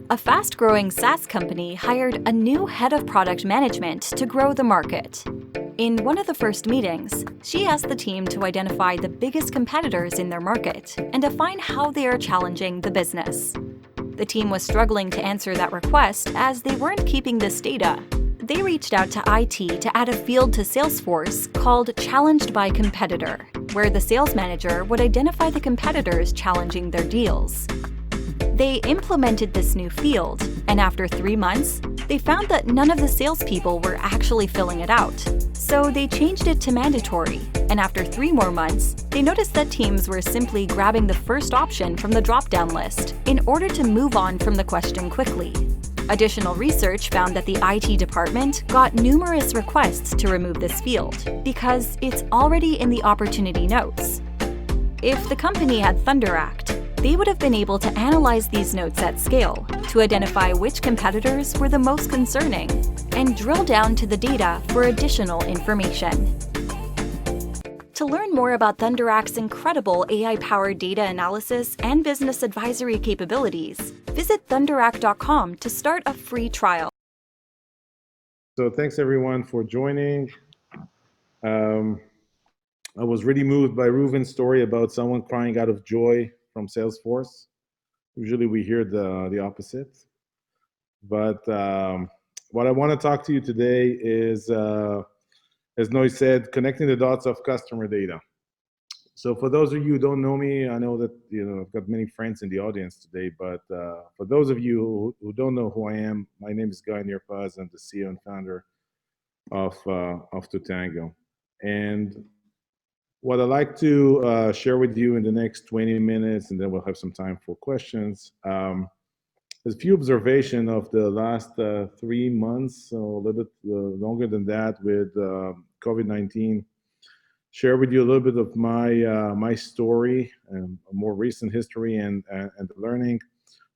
A fast-growing SaaS company hired a new head of product management to grow the market. In one of the first meetings, she asked the team to identify the biggest competitors in their market and define how they are challenging the business. The team was struggling to answer that request as they weren't keeping this data. They reached out to IT to add a field to Salesforce called Challenged by Competitor, where the sales manager would identify the competitors challenging their deals. They implemented this new field, and after 3 months, they found that none of the salespeople were actually filling it out. So they changed it to mandatory, and after 3 more months, they noticed that teams were simply grabbing the first option from the drop-down list in order to move on from the question quickly. Additional research found that the IT department got numerous requests to remove this field because it's already in the opportunity notes. If the company had ThunderAct, they would have been able to analyze these notes at scale to identify which competitors were the most concerning and drill down to the data for additional information. To learn more about ThunderAct's incredible AI-powered data analysis and business advisory capabilities, visit ThunderAct.com to start a free trial. So thanks everyone for joining. I was really moved by Reuven's story about someone crying out of joy from Salesforce. Usually we hear the opposite. But what I want to talk to you today is, as Noy said, connecting the dots of customer data. So for those of you who don't know me, I know that I've got many friends in the audience today, but for those of you who don't know who I am, my name is Nirpaz. I'm the CEO and founder of Totango. And what I'd like to share with you in the next 20 minutes, and then we'll have some time for questions, there's a few observations of the last 3 months, so a little bit longer than that with COVID-19. Share with you a little bit of my story and a more recent history and the learning.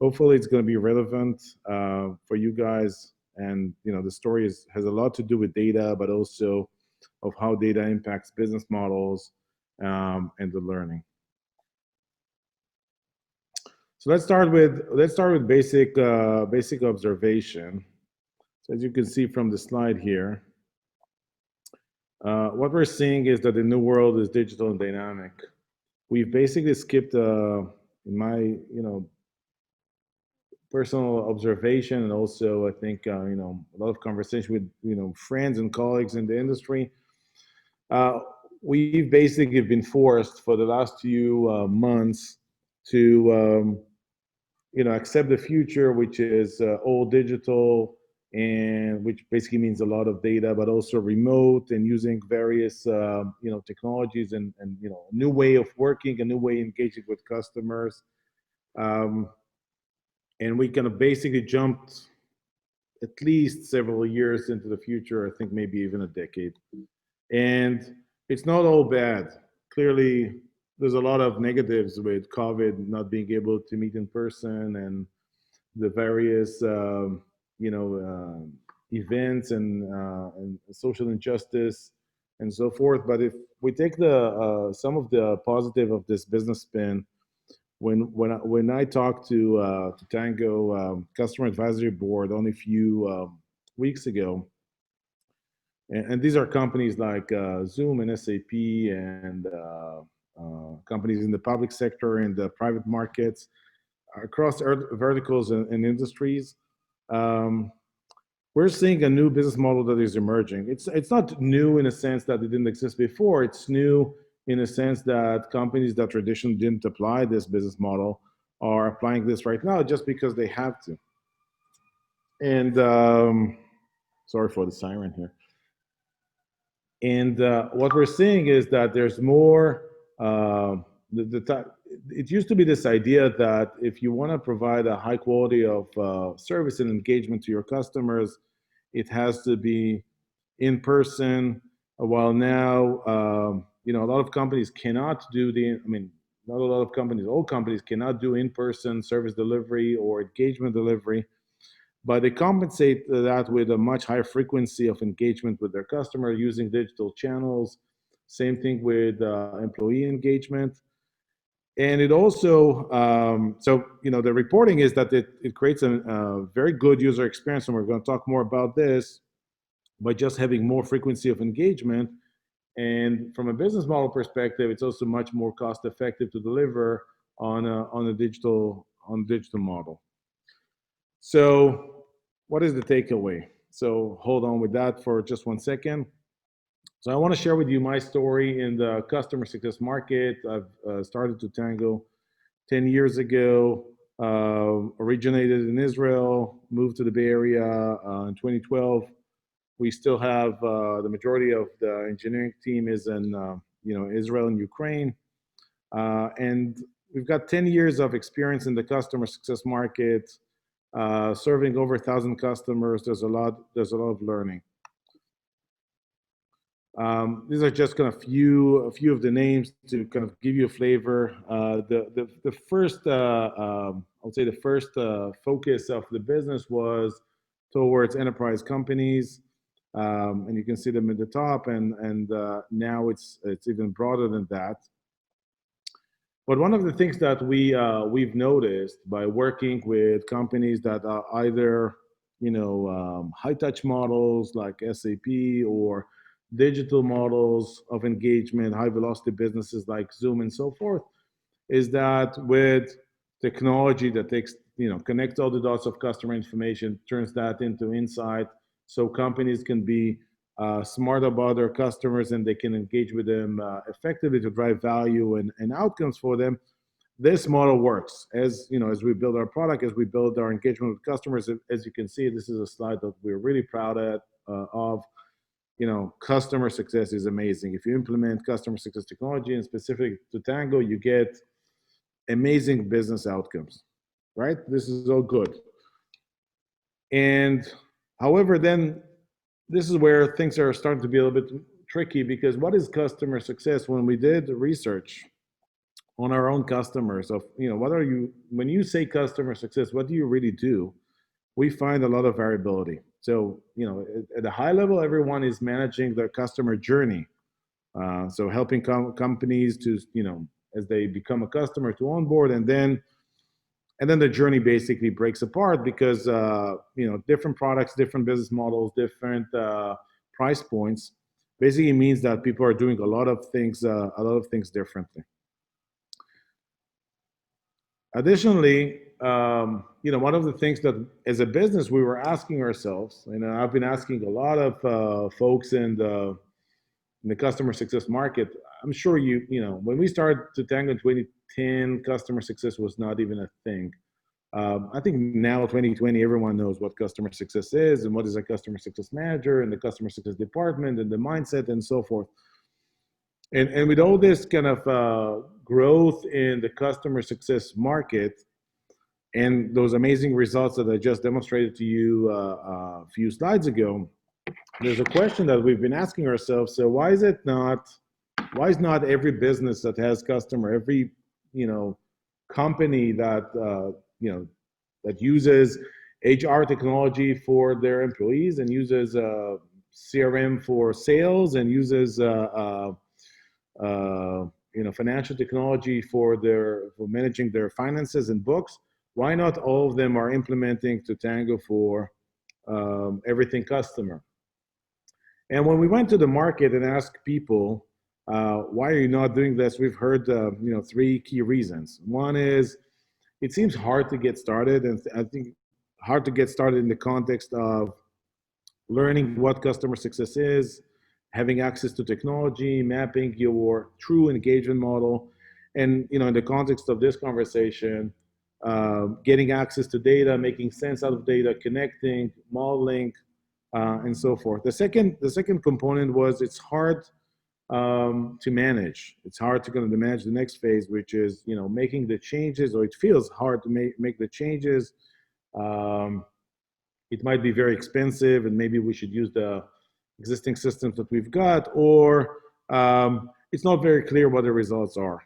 Hopefully it's going to be relevant for you guys. And the story has a lot to do with data, but also of how data impacts business models and the learning. So let's start with basic observation. So as you can see from the slide here, what we're seeing is that the new world is digital and dynamic. We've basically skipped, in my personal observation, and also I think a lot of conversation with friends and colleagues in the industry. We've basically been forced for the last few months to accept the future, which is all digital, and which basically means a lot of data, but also remote and using various technologies and a new way of working, a new way of engaging with customers. And we kind of basically jumped at least several years into the future, I think maybe even a decade. And it's not all bad. Clearly, there's a lot of negatives with COVID, not being able to meet in person, and the various events and social injustice and so forth. But if we take some of the positive of this business spin, when I talked to Totango Customer Advisory Board only a few weeks ago, and these are companies like Zoom and SAP and companies in the public sector and the private markets across verticals and industries. We're seeing a new business model that is emerging. It's not new in a sense that it didn't exist before. It's new in a sense that companies that traditionally didn't apply this business model are applying this right now just because they have to. And sorry for the siren here. And what we're seeing is that there's more, it used to be this idea that if you want to provide a high quality of service and engagement to your customers, it has to be in person. While now, a lot of companies cannot do not a lot of companies, all companies cannot do in-person service delivery or engagement delivery, but they compensate that with a much higher frequency of engagement with their customer using digital channels. Same thing with employee engagement. And it also, so, the reporting is that it creates a very good user experience, and we're going to talk more about this, by just having more frequency of engagement. And from a business model perspective, it's also much more cost effective to deliver on a digital model. So what is the takeaway? So hold on with that for just 1 second. So I want to share with you my story in the customer success market. I've started Totango 10 years ago, originated in Israel, moved to the Bay Area in 2012. We still have the majority of the engineering team is in Israel and Ukraine, and we've got 10 years of experience in the customer success market, serving over 1,000 customers. There's a lot of learning. These are just kind of a few of the names to kind of give you a flavor. The first, I would say, the first focus of the business was towards enterprise companies, and you can see them at the top. And now it's even broader than that. But one of the things that we've noticed by working with companies that are either high touch models like SAP, or digital models of engagement, high velocity businesses like Zoom and so forth, is that with technology that takes, connects all the dots of customer information, turns that into insight, so companies can be smart about their customers, and they can engage with them effectively to drive value and outcomes for them. This model works. As as we build our product, as we build our engagement with customers. As you can see, this is a slide that we're really proud of. Customer success is amazing. If you implement customer success technology, and specific to Tango, you get amazing business outcomes, right? This is all good. And however, then this is where things are starting to be a little bit tricky, because what is customer success? When we did research on our own customers of, when you say customer success, what do you really do? We find a lot of variability. So, at a high level, everyone is managing their customer journey. So helping companies to, as they become a customer, to onboard, and then the journey basically breaks apart, because, different products, different business models, different price points, basically means that people are doing a lot of things differently. Additionally, one of the things that as a business we were asking ourselves, and I've been asking a lot of folks in the customer success market. I'm sure when we started Totango in 2010, customer success was not even a thing. I think now 2020, everyone knows what customer success is, and what is a customer success manager, and the customer success department, and the mindset, and so forth. And with all this kind of growth in the customer success market, and those amazing results that I just demonstrated to you a few slides ago, there's a question that we've been asking ourselves. So why is not every business that has customer, every company that that uses HR technology for their employees, and uses CRM for sales, and uses financial technology for managing their finances and books, why not all of them are implementing Totango for everything customer? And when we went to the market and asked people, why are you not doing this? We've heard, three key reasons. One is, it seems hard to get started, and I think hard to get started in the context of learning what customer success is, having access to technology, mapping your true engagement model, and in the context of this conversation, getting access to data, making sense out of data, connecting, modeling, and so forth. The second component was, it's hard to manage. It's hard to manage the next phase, which is making the changes, or it feels hard to make the changes. It might be very expensive, and maybe we should use the existing systems that we've got, or it's not very clear what the results are.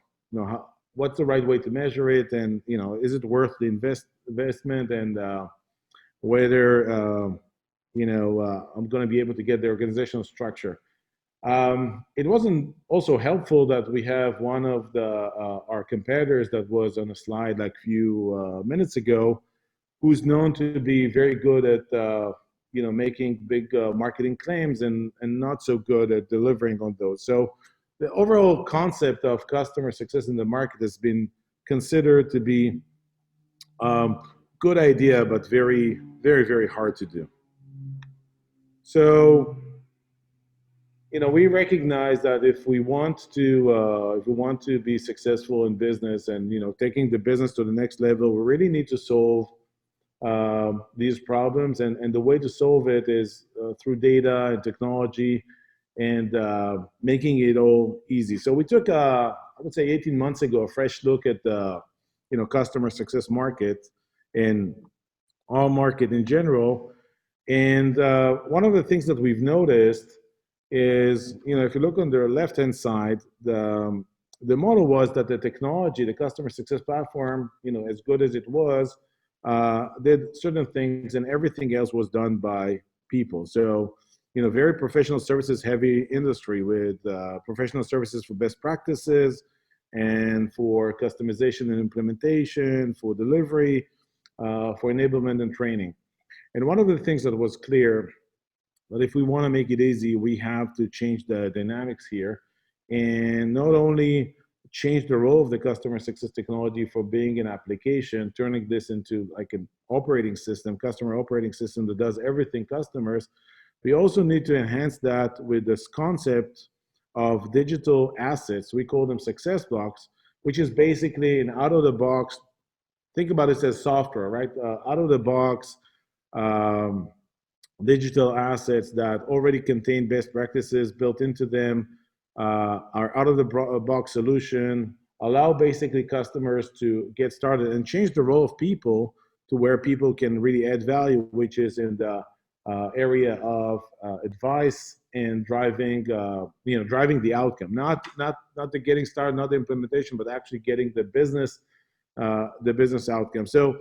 What's the right way to measure it, and is it worth the investment, and whether I'm going to be able to get the organizational structure. It wasn't also helpful that we have one of the our competitors that was on a slide like a few minutes ago, who's known to be very good at making big marketing claims and not so good at delivering on those. So the overall concept of customer success in the market has been considered to be good idea, but very, very, very hard to do. So we recognize that if we want to be successful in business and taking the business to the next level, we really need to solve these problems, and the way to solve it is through data and technology and making it all easy. So we took, I would say, 18 months ago, a fresh look at the customer success market and our market in general. And one of the things that we've noticed is, if you look on the left-hand side, the model was that the technology, the customer success platform, as good as it was, did certain things, and everything else was done by people. So, very professional services heavy industry with professional services for best practices and for customization and implementation, for delivery, for enablement and training. And one of the things that was clear, that if we want to make it easy, we have to change the dynamics here, and not only change the role of the customer success technology for being an application, turning this into like an operating system, customer operating system that does everything customers. We also need to enhance that with this concept of digital assets. We call them success blocks, which is basically an out of the box. Think about it as software, right? Out of the box digital assets that already contain best practices built into them, are out of the box solution, allow basically customers to get started and change the role of people to where people can really add value, which is in the area of advice and driving, driving the outcome, not the getting started, not the implementation, but actually getting the business outcome. So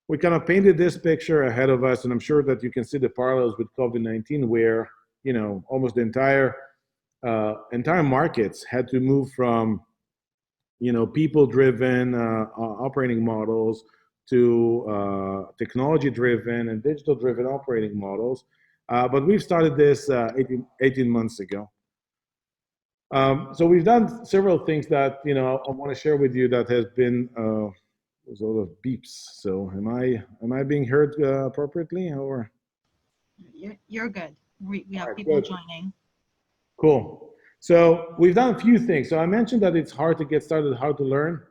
we kind of painted this picture ahead of us, and I'm sure that you can see the parallels with COVID-19, where almost the entire markets had to move from people-driven operating models to technology-driven and digital-driven operating models. But we've started this 18 months ago. So we've done several things that I want to share with you that has been. There's a lot of beeps. So am I being heard appropriately, or? You're good. We have right, people good. joining. Cool. So we've done a few things. So I mentioned that it's hard to get started, hard to learn.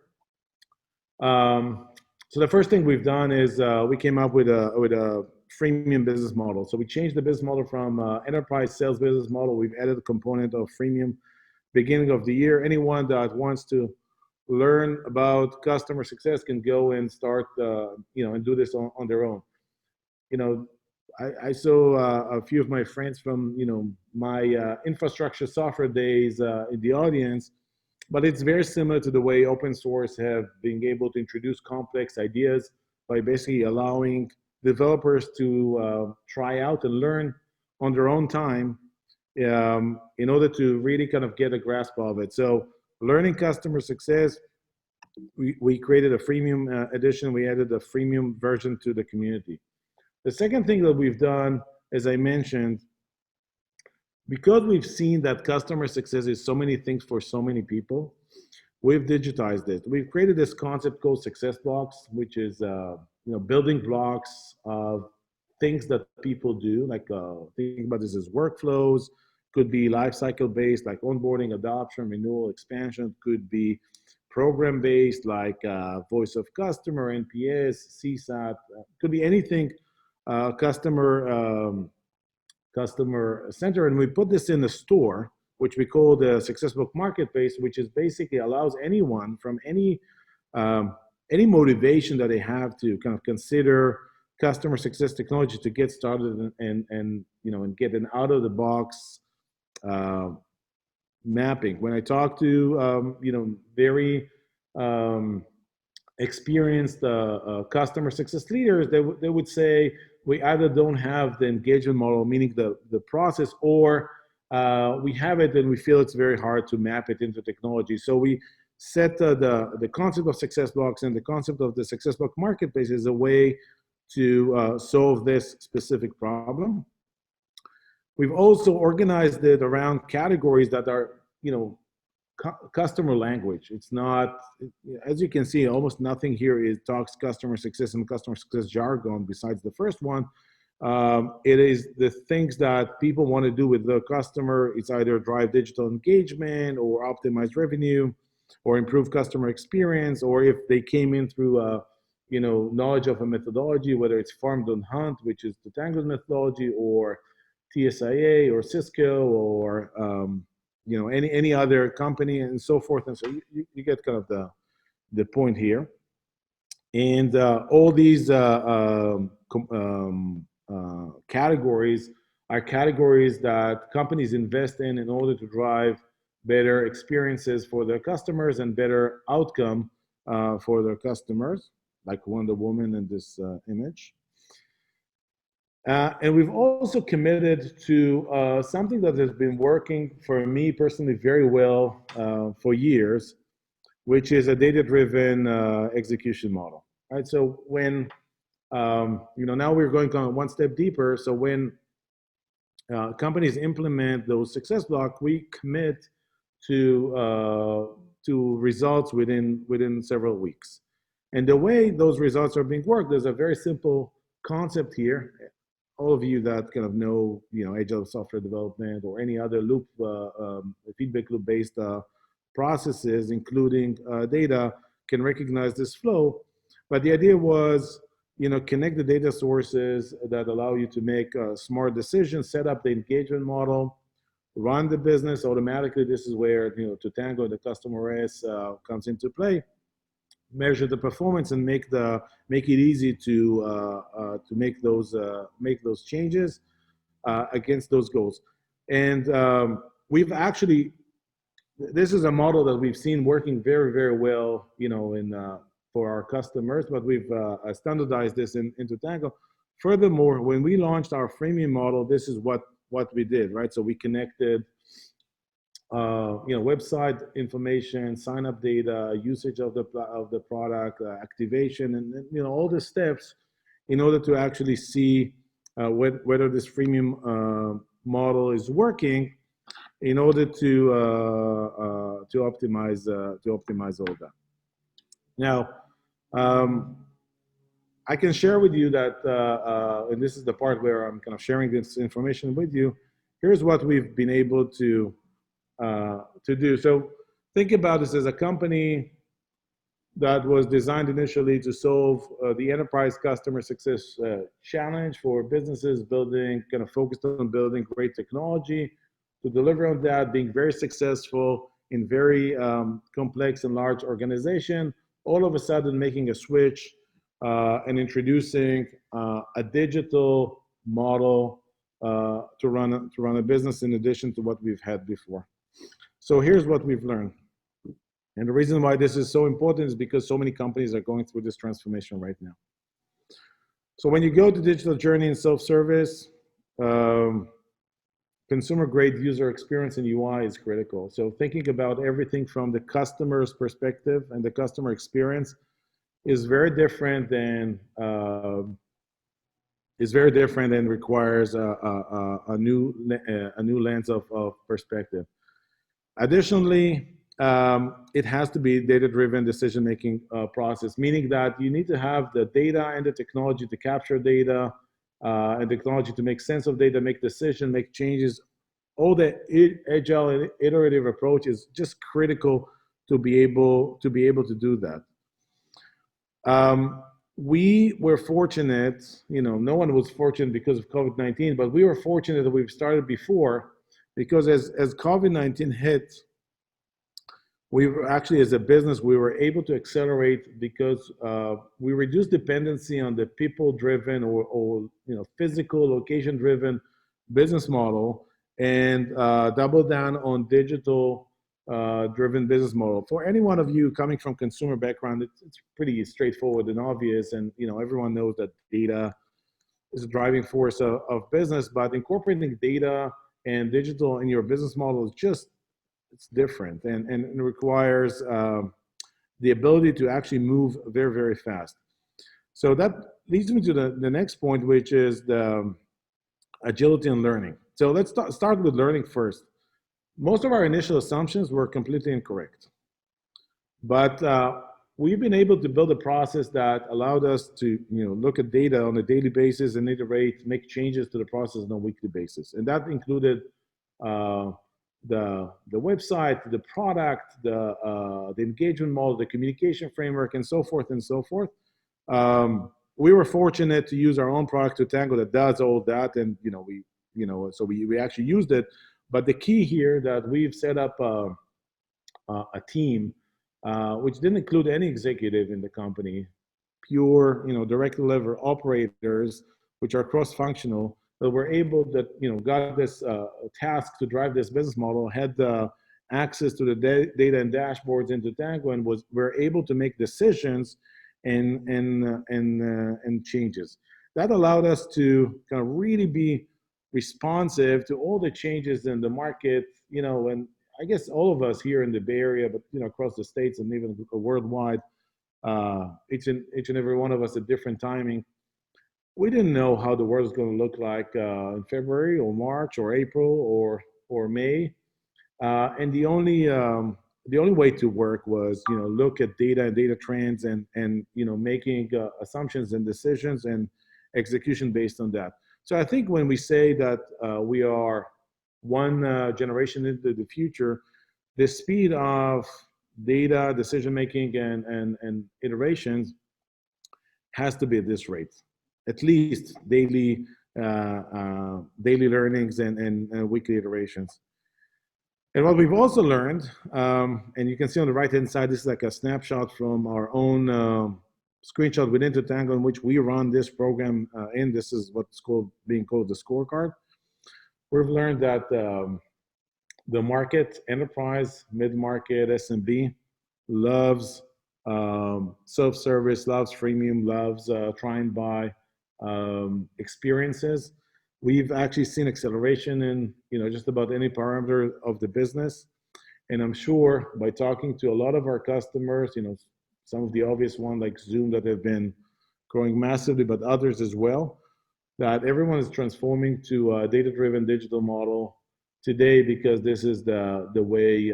So the first thing we've done is we came up with a freemium business model. So we changed the business model from enterprise sales business model. We've added a component of freemium beginning of the year. Anyone that wants to learn about customer success can go and start, and do this on their own. I saw a few of my friends from, my infrastructure software days in the audience, but it's very similar to the way open source have been able to introduce complex ideas by basically allowing developers to try out and learn on their own time in order to really kind of get a grasp of it. So learning customer success, we created a freemium edition. We added a freemium version to the community. The second thing that we've done, as I mentioned, because we've seen that customer success is so many things for so many people, we've digitized it. We've created this concept called success blocks, which is building blocks of things that people do. Like think about this as workflows. Could be life cycle based, like onboarding, adoption, renewal, expansion. Could be program based, like voice of customer, NPS, CSAT. Could be anything customer center. And we put this in the store, which we call the Success Book Marketplace, which is basically allows anyone from any motivation that they have to kind of consider customer success technology to get started and get an out of the box mapping. When I talk to very experienced customer success leaders, they would say we either don't have the engagement model, meaning the process, or we have it and we feel it's very hard to map it into technology. So we set the concept of success blocks and the concept of the success block marketplace as a way to solve this specific problem. We've also organized it around categories that are, customer language. It's not, as you can see, almost nothing here talks customer success and customer success jargon besides the first one. It is the things that people want to do with the customer. It's either drive digital engagement or optimize revenue or improve customer experience, or if they came in through knowledge of a methodology, whether it's farm don't hunt, which is Totango's methodology, or TSIA or Cisco or any other company and so forth. And so you get kind of the point here. And all these categories are categories that companies invest in order to drive better experiences for their customers and better outcome for their customers, like Wonder Woman in this image. And we've also committed to something that has been working for me personally very well for years, which is a data-driven execution model. Right. So when now we're going one step deeper. So when companies implement those success blocks, we commit to results within several weeks. And the way those results are being worked, there's a very simple concept here. All of you that kind of know, agile software development or any other loop, feedback loop-based processes, including data, can recognize this flow. But the idea was, connect the data sources that allow you to make smart decisions, set up the engagement model, run the business automatically. This is where, Totango, the customer OS, comes into play. Measure the performance and make it easy to make those changes against those goals. And we've actually, this is a model that we've seen working very, very well, for our customers, but we've standardized this in Totango. Furthermore, when we launched our freemium model, this is what we did, right? So we connected website information, sign up data, usage of the product, activation, and all the steps in order to actually see whether this freemium model is working, in order to optimize all that. Now, I can share with you that, and this is the part where I'm kind of sharing this information with you. Here's what we've been able to do. So think about this as a company that was designed initially to solve the enterprise customer success challenge for businesses kind of focused on building great technology to deliver on that, being very successful in very complex and large organization, all of a sudden making a switch and introducing a digital model to run a business in addition to what we've had before. So here's what we've learned. And the reason why this is so important is because so many companies are going through this transformation right now. So when you go to digital journey and self-service, consumer-grade user experience and UI is critical. So thinking about everything from the customer's perspective and the customer experience is very different than requires a new lens of perspective. Additionally, it has to be data-driven decision-making process, meaning that you need to have the data and the technology to capture data, and technology to make sense of data, make decisions, make changes. All the agile and iterative approach is just critical to be able to do that. We were fortunate, no one was fortunate because of COVID-19, but we were fortunate that we've started before, because as COVID-19 hit, we were actually, as a business, we were able to accelerate because we reduced dependency on the people-driven or physical, location-driven business model, and double down on digital-driven business model. For any one of you coming from consumer background, it's pretty straightforward and obvious, and everyone knows that data is a driving force of business. But incorporating data and digital in your business model is just, it's different, and it requires the ability to actually move very, very fast. So that leads me to the next point, which is the agility and learning. So let's start with learning first. Most of our initial assumptions were completely incorrect, but we've been able to build a process that allowed us to look at data on a daily basis and iterate, make changes to the process on a weekly basis. And that included the website, the product, the engagement model, the communication framework, and so forth and so forth. We were fortunate to use our own product, Totango, that does all that, and so we actually used it. But the key here that we've set up a team which didn't include any executive in the company, pure direct level operators, which are cross-functional, that were able, that got this task to drive this business model, had the access to the data and dashboards into Totango, and were able to make decisions and changes. That allowed us to kind of really be responsive to all the changes in the market, and I guess all of us here in the Bay Area, but across the states and even worldwide, each and every one of us at different timing. We didn't know how the world was going to look like in February or March or April or May, and the only way to work was look at data and data trends and making assumptions and decisions and execution based on that. So I think when we say that we are one generation into the future, the speed of data decision making and iterations has to be at this rate, at least daily learnings and weekly iterations. And what we've also learned, and you can see on the right-hand side, this is like a snapshot from our own screenshot within Totango, in which we run this program in. This is what's being called the scorecard. We've learned that the market, enterprise, mid-market, SMB, loves self-service, loves freemium, loves try and buy experiences. We've actually seen acceleration in just about any parameter of the business, and I'm sure by talking to a lot of our customers, some of the obvious ones like Zoom that have been growing massively, but others as well, that everyone is transforming to a data-driven digital model today, because this is the way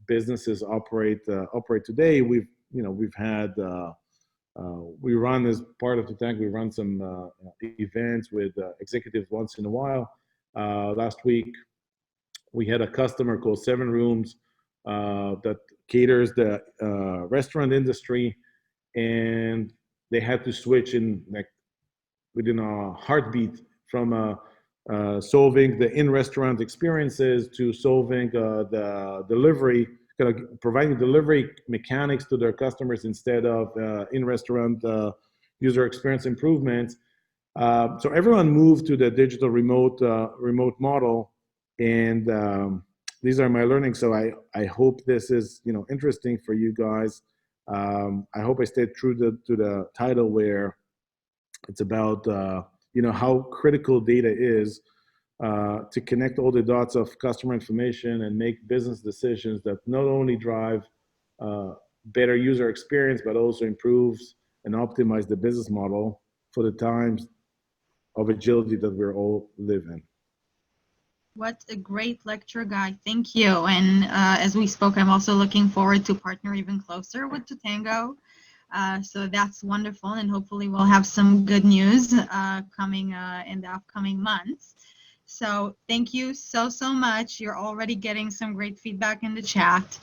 businesses operate today. We run, as part of the tank, we run some events with executives once in a while. Last week, we had a customer called 7 Rooms that caters the restaurant industry, and they had to switch within a heartbeat from solving the in-restaurant experiences to solving the delivery, kind of providing delivery mechanics to their customers instead of in-restaurant user experience improvements. So everyone moved to the digital remote model, and these are my learnings. So I hope this is interesting for you guys. I hope I stayed true to the title, where it's about how critical data is to connect all the dots of customer information and make business decisions that not only drive better user experience, but also improves and optimize the business model for the times of agility that we're all living. What a great lecture, Guy. Thank you. And as we spoke, I'm also looking forward to partner even closer with Totango. So that's wonderful, and hopefully we'll have some good news coming in the upcoming months. So thank you so much. You're already getting some great feedback in the chat.